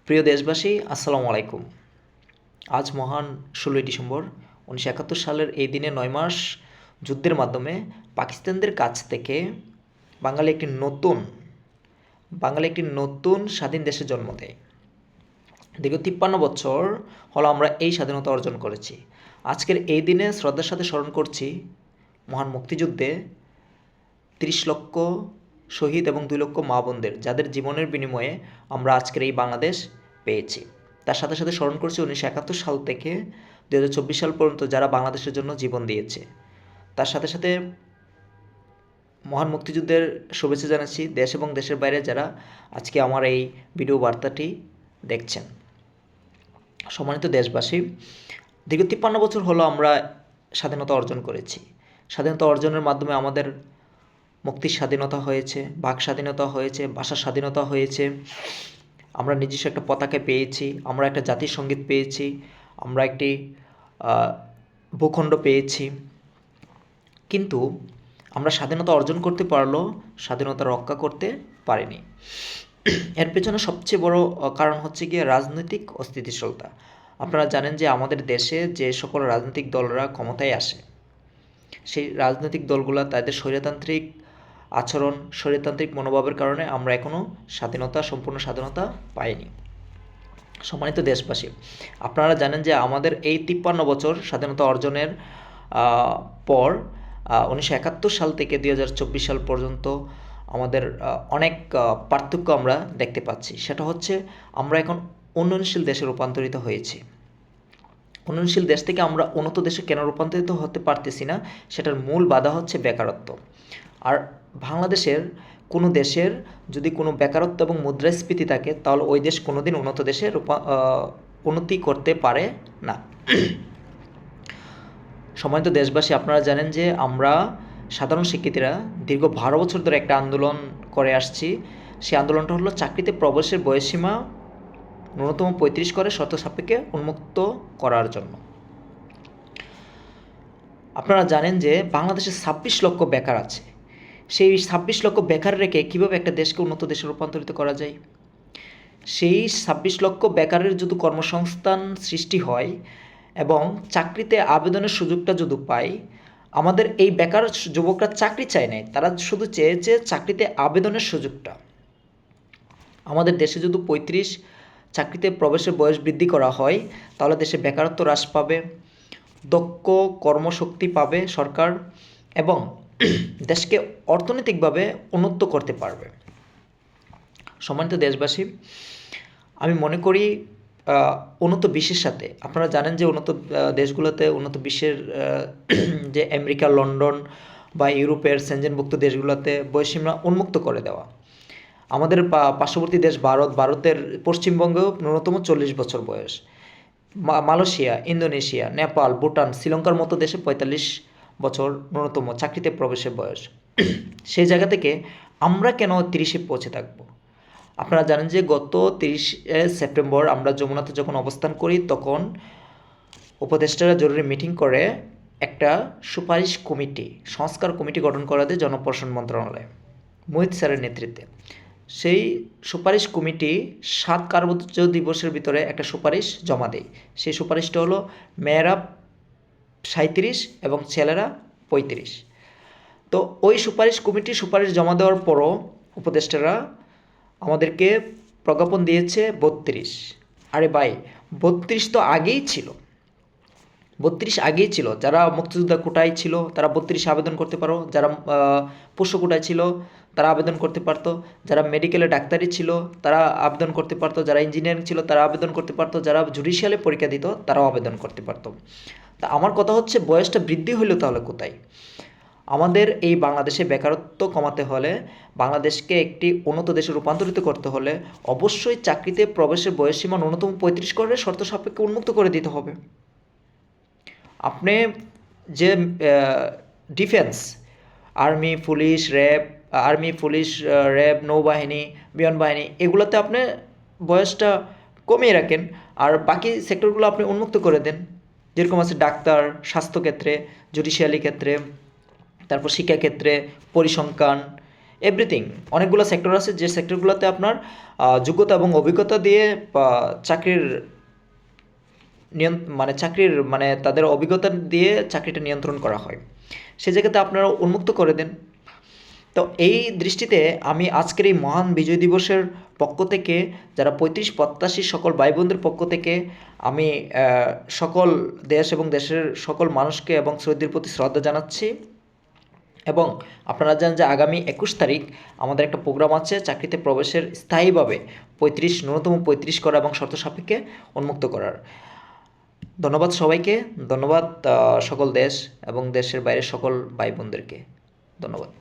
প্রিয় দেশবাসী, আসসালামু আলাইকুম। আজ মহান 16ই ডিসেম্বর 1971 সালের এই দিনে 9 মাস যুদ্ধের মাধ্যমে পাকিস্তানদের কাছ থেকে বাঙালি একটি নতুন স্বাধীন দেশের জন্ম দেয়। দীর্ঘ 53 বছর হলো আমরা এই স্বাধীনতা অর্জন করেছি। আজকের এই দিনে শ্রদ্ধার সাথে স্মরণ করছি মহান মুক্তিযুদ্ধে 30 লক্ষ শহীদ এবং 2 লক্ষ মা বোনদের, যাদের জীবনের বিনিময়ে আমরা আজকের এই বাংলাদেশ পেয়েছি। তার সাথে সাথে স্মরণ করছি 1971 সাল থেকে 2024 সাল পর্যন্ত যারা বাংলাদেশের জন্য জীবন দিয়েছে। তার সাথে সাথে মহান মুক্তিযুদ্ধের শুভেচ্ছা জানাচ্ছি দেশ এবং দেশের বাইরে যারা আজকে আমার এই ভিডিও বার্তাটি দেখছেন। সম্মানিত দেশবাসী, দীর্ঘ 53 বছর হলো আমরা স্বাধীনতা অর্জন করেছি। স্বাধীনতা অর্জনের মাধ্যমে আমাদের মুক্তির স্বাধীনতা হয়েছে, বাক স্বাধীনতা হয়েছে, ভাষার স্বাধীনতা হয়েছে, আমরা নিজস্ব একটা পতাকা পেয়েছি, আমরা একটা জাতীয় সঙ্গীত পেয়েছি, আমরা একটি ভূখণ্ড পেয়েছি। কিন্তু আমরা স্বাধীনতা অর্জন করতে পারলেও স্বাধীনতা রক্ষা করতে পারিনি। এর পেছনে সবচেয়ে বড় কারণ হচ্ছে গিয়ে রাজনৈতিক অস্থিতিশীলতা। আপনারা জানেন যে আমাদের দেশে যে সকল রাজনৈতিক দলরা ক্ষমতায় আসে, সেই রাজনৈতিক দলগুলো তাদের স্বৈরতান্ত্রিক আচরণ, স্বৈরতান্ত্রিক মনোভাবের কারণে আমরা এখনও সম্পূর্ণ স্বাধীনতা পাইনি। সম্মানিত দেশবাসী, আপনারা জানেন যে আমাদের এই 53 বছর স্বাধীনতা অর্জনের পর 1971 সাল থেকে 2024 সাল পর্যন্ত আমাদের অনেক পার্থক্য আমরা দেখতে পাচ্ছি। সেটা হচ্ছে আমরা এখন উন্নয়নশীল দেশে রূপান্তরিত হয়েছি। উন্নয়নশীল দেশ থেকে আমরা উন্নত দেশে কেন রূপান্তরিত হতে পারতেছি না, সেটার মূল বাধা হচ্ছে বেকারত্ব। আর বাংলাদেশের কোনো দেশের যদি কোনো বেকারত্ব এবং মুদ্রাস্ফীতি থাকে, তাহলে ওই দেশ কোনোদিন উন্নত দেশে উন্নতি করতে পারে না। সম্মানিত দেশবাসী, আপনারা জানেন যে আমরা সাধারণ শিক্ষার্থীরা দীর্ঘ 12 বছর ধরে একটা আন্দোলন করে আসছি। সেই আন্দোলনটা হলো চাকরিতে প্রবেশের বয়সসীমা ন্যূনতম 35 করে শর্ত সাপেক্ষে উন্মুক্ত করার জন্য। আপনারা জানেন যে বাংলাদেশে 26 লক্ষ বেকার আছে। সেই 26 লক্ষ বেকার রেখে কীভাবে একটা দেশকে উন্নত দেশে রূপান্তরিত করা যায়? সেই 26 লক্ষ বেকারের যদি কর্মসংস্থান সৃষ্টি হয় এবং চাকরিতে আবেদনের সুযোগটা যদি পাই, আমাদের এই বেকার যুবকরা চাকরি চায় নাই, তারা শুধু চেয়েছে চাকরিতে আবেদনের সুযোগটা। আমাদের দেশে যদি 35 চাকরিতে প্রবেশের বয়স বৃদ্ধি করা হয়, তাহলে দেশে বেকারত্ব হ্রাস পাবে, দক্ষ কর্মশক্তি পাবে সরকার এবং দেশকে অর্থনৈতিকভাবে উন্নত করতে পারবে। সম্মানিত দেশবাসী, আমি মনে করি উন্নত বিশ্বের সাথে, আপনারা জানেন যে উন্নত দেশগুলোতে, উন্নত বিশ্বের যে আমেরিকা, লন্ডন বা ইউরোপের সেনজেনভুক্ত দেশগুলোতে বয়সসীমা উন্মুক্ত করে দেওয়া। আমাদের পার্শ্ববর্তী দেশ ভারতের পশ্চিমবঙ্গেও ন্যূনতম 40 বছর বয়স। মালয়েশিয়া, ইন্দোনেশিয়া, নেপাল, ভুটান, শ্রীলঙ্কার মতো দেশে 45 বছর ন্যূনতম চাকরিতে প্রবেশের বয়স। সেই জায়গা থেকে আমরা কেন 30-এ পৌঁছে থাকবো? আপনারা জানেন যে গত 30 সেপ্টেম্বর আমরা যমুনাতে যখন অবস্থান করি, তখন উপদেষ্টারা জরুরি মিটিং করে একটা সুপারিশ কমিটি, সংস্কার কমিটি গঠন করা দেয় জনপ্রশাসন মন্ত্রণালয়ে মোহিত স্যারের নেতৃত্বে। সেই সুপারিশ কমিটি 7 কার্যদিবসের দিবসের ভিতরে একটা সুপারিশ জমা দেয়। সেই সুপারিশটা হলো মেয়েরা 37 এবং ছেলেরা 35। তো ওই সুপারিশ কমিটি সুপারিশ জমা দেওয়ার পরও উপদেষ্টারা আমাদেরকে প্রজ্ঞাপন দিয়েছে 32। আরে ভাই, 32 তো আগেই ছিল। 32 আগেই ছিল। যারা মুক্তিযোদ্ধা কোটায় ছিল তারা 32 আবেদন করতে পারো, যারা পোষ্য কোটায় ছিল তারা আবেদন করতে পারতো, যারা মেডিকেলে ডাক্তারি ছিল তারা আবেদন করতে পারতো, যারা ইঞ্জিনিয়ারিং ছিল তারা আবেদন করতে পারতো, যারা জুডিশিয়ালে পরীক্ষা দিত তারাও আবেদন করতে পারতো। তা আমার কথা হচ্ছে, বয়সটা বৃদ্ধি হইলো তাহলে কোথায়? আমাদের এই বাংলাদেশে বেকারত্ব কমাতে হলে, বাংলাদেশকে একটি উন্নত দেশে রূপান্তরিত করতে হলে অবশ্যই চাকরিতে প্রবেশের বয়সসীমা ন্যূনতম 35 করে শর্ত সাপেক্ষে উন্মুক্ত করে দিতে হবে। আপনি যে ডিফেন্স, আর্মি, পুলিশ, র্যাব, নৌবাহিনী, বিমান বাহিনী, এগুলোতে আপনি বয়সটা কমিয়ে রাখেন, আর বাকি সেক্টরগুলো আপনি উন্মুক্ত করে দেন। যেরকম আছে ডাক্তার, স্বাস্থ্যক্ষেত্রে, জুডিশিয়ালি ক্ষেত্রে, তারপর শিক্ষাক্ষেত্রে, পরিসংখ্যান, এভরিথিং, অনেকগুলো সেক্টর আছে যে সেক্টরগুলোতে আপনার যোগ্যতা এবং অভিজ্ঞতা দিয়ে চাকরির মানে তাদের অভিজ্ঞতা দিয়ে চাকরিটা নিয়ন্ত্রণ করা হয়। সে জায়গাতে আপনারা উন্মুক্ত করে দেন। তো এই দৃষ্টিতে আমি আজকের এই মহান বিজয় দিবসের পক্ষ থেকে যারা 35 প্রত্যাশী সকল ভাই বোনদের পক্ষ থেকে আমি সকল দেশ এবং দেশের সকল মানুষকে এবং শহীদদের প্রতি শ্রদ্ধা জানাচ্ছি। এবং আপনারা জানেন যে আগামী 21 তারিখ আমাদের একটা প্রোগ্রাম আছে চাকরিতে প্রবেশের স্থায়ীভাবে ন্যূনতম 35 করা এবং শর্ত সাপেক্ষে উন্মুক্ত করার। ধন্যবাদ সবাইকে, ধন্যবাদ সকল দেশ এবং দেশের বাইরের সকল ভাই বোনদেরকে, ধন্যবাদ।